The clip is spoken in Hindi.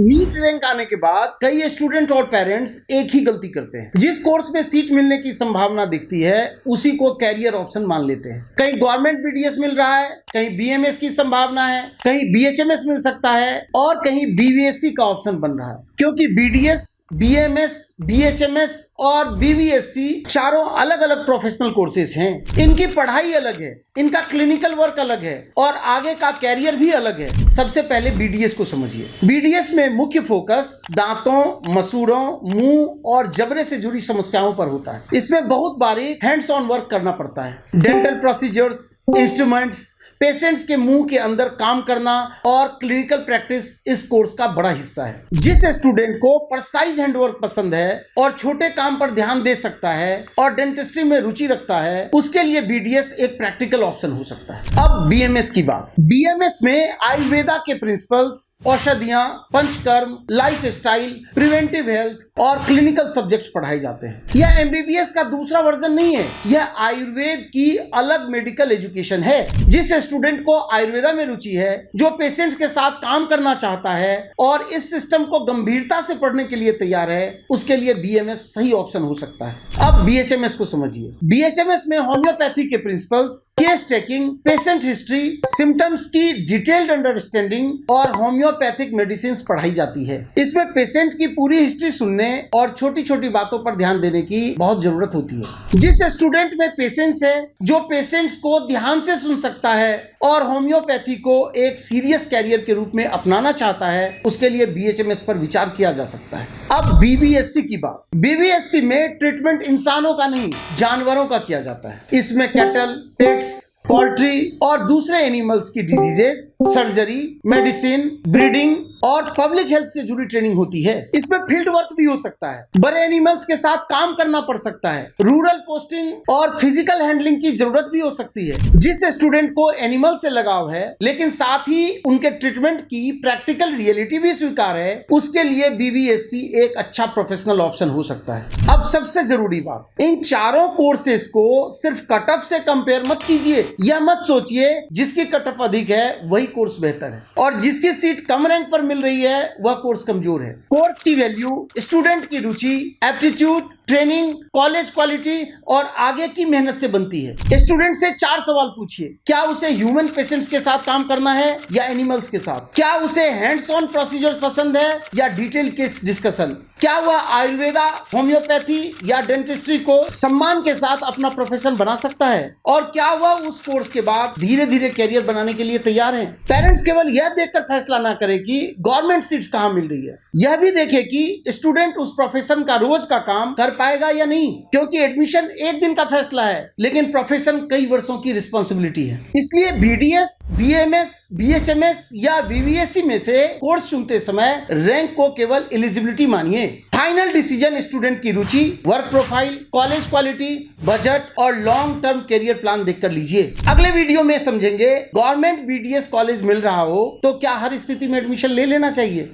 नीट रैंक आने के बाद कई स्टूडेंट और पेरेंट्स एक ही गलती करते हैं। जिस कोर्स में सीट मिलने की संभावना दिखती है उसी को कैरियर ऑप्शन मान लेते हैं। कहीं गवर्नमेंट बीडीएस मिल रहा है, कहीं बीएमएस की संभावना है, कहीं बीएचएमएस मिल सकता है और कहीं बीवीएससी का ऑप्शन बन रहा है। क्योंकि बीडीएस, बीएमएस, बीएचएमएस और बीवीएससी चारों अलग अलग प्रोफेशनल कोर्सेज हैं। इनकी पढ़ाई अलग है, इनका क्लिनिकल वर्क अलग है और आगे का कैरियर भी अलग है। सबसे पहले बीडीएस को समझिए। बीडीएस में मुख्य फोकस दांतों, मसूड़ों, मुंह और जबड़े से जुड़ी समस्याओं पर होता है। इसमें बहुत बारीक हैंड्स ऑन वर्क करना पड़ता है। डेंटल प्रोसीजर्स, इंस्ट्रूमेंट्स, पेशेंट्स के मुंह के अंदर काम करना और क्लिनिकल प्रैक्टिस इस कोर्स का बड़ा हिस्सा है। जिस स्टूडेंट को प्रिसाइज हैंडवर्क पसंद है और छोटे काम पर ध्यान दे सकता है और डेंटिस्ट्री में रुचि रखता है, उसके लिए बीडीएस एक प्रैक्टिकल ऑप्शन हो सकता है। अब बीएमएस की बात। बीएमएस में आयुर्वेदा के प्रिंसिपल्स, औषधियां, panchakarma, lifestyle, preventive health और क्लिनिकल सब्जेक्ट्स पढ़ाए जाते हैं। यह एमबीबीएस का दूसरा वर्जन नहीं है, यह आयुर्वेद की अलग मेडिकल एजुकेशन है। जिस स्टूडेंट को आयुर्वेदा में रुचि है, जो पेशेंट्स के साथ काम करना चाहता है और इस सिस्टम को गंभीरता से पढ़ने के लिए तैयार है, उसके लिए बीएमएस सही ऑप्शन हो सकता है। अब बीएचएमएस को समझिए। बीएचएमएस में होम्योपैथी के principles, case taking, patient history, symptoms की डिटेल्ड अंडरस्टैंडिंग और होम्योपैथिक मेडिसिन पढ़ाई जाती है। इसमें पेशेंट की पूरी हिस्ट्री सुनने और छोटी छोटी बातों पर ध्यान देने की बहुत जरूरत होती है। जिस स्टूडेंट में पेशेंस है, जो पेशेंट्स को ध्यान से सुन सकता है और होम्योपैथी को एक सीरियस कैरियर के रूप में अपनाना चाहता है, उसके लिए बीएचएमएस पर विचार किया जा सकता है। अब बीबीएससी की बात। बीबीएससी में ट्रीटमेंट इंसानों का नहीं, जानवरों का किया जाता है। इसमें कैटल, पेट्स, पोल्ट्री और दूसरे एनिमल्स की डिजीजेज, सर्जरी, मेडिसिन, ब्रीडिंग और पब्लिक हेल्थ से जुड़ी ट्रेनिंग होती है। इसमें फील्ड वर्क भी हो सकता है, बड़े एनिमल्स के साथ काम करना पड़ सकता है, रूरल पोस्टिंग और फिजिकल हैंडलिंग की जरूरत भी हो सकती है। जिस स्टूडेंट को एनिमल से लगाव है लेकिन साथ ही उनके ट्रीटमेंट की प्रैक्टिकल रियलिटी भी स्वीकार है, उसके लिए बीबीएससी एक अच्छा प्रोफेशनल ऑप्शन हो सकता है। अब सबसे जरूरी बात, इन चारों कोर्सेज को सिर्फ कट ऑफ से कंपेयर मत कीजिए। यह मत सोचिए जिसकी कट ऑफ अधिक है वही कोर्स बेहतर है और जिसकी सीट कम रैंक पर मिल रही है वह कोर्स कमजोर है। कोर्स की वैल्यू स्टूडेंट की रुचि, एप्टीट्यूड, ट्रेनिंग, कॉलेज क्वालिटी और आगे की मेहनत से बनती है। स्टूडेंट से 4 सवाल पूछिए। क्या उसे ह्यूमन पेशेंट्स के साथ काम करना है या एनिमल्स के साथ? क्या उसे हैंड्स ऑन प्रोसीजर्स पसंद है या डिटेल केस डिस्कशन? क्या वह आयुर्वेदा, होम्योपैथी या डेंटिस्ट्री को सम्मान के साथ अपना प्रोफेशन बना सकता है? और क्या वह उस कोर्स के बाद धीरे धीरे कैरियर बनाने के लिए तैयार है? पेरेंट्स केवल यह देखकर फैसला ना करें कि गवर्नमेंट सीट्स कहाँ मिल रही है, यह भी देखें कि स्टूडेंट उस प्रोफेशन का रोज का काम कर पाएगा या नहीं। क्योंकि एडमिशन एक दिन का फैसला है लेकिन प्रोफेशन कई वर्षों की रिस्पॉन्सिबिलिटी है। इसलिए बीडीएस, बीएमएस, बीएचएमएस या बीवीएससी में से कोर्स चुनते समय रैंक को केवल एलिजिबिलिटी मानिए। फाइनल डिसीजन स्टूडेंट की रुचि, work profile, college quality, budget और लॉन्ग टर्म करियर प्लान देखकर लीजिए। अगले वीडियो में समझेंगे गवर्नमेंट बीडीएस कॉलेज मिल रहा हो तो क्या हर स्थिति में एडमिशन ले लेना चाहिए।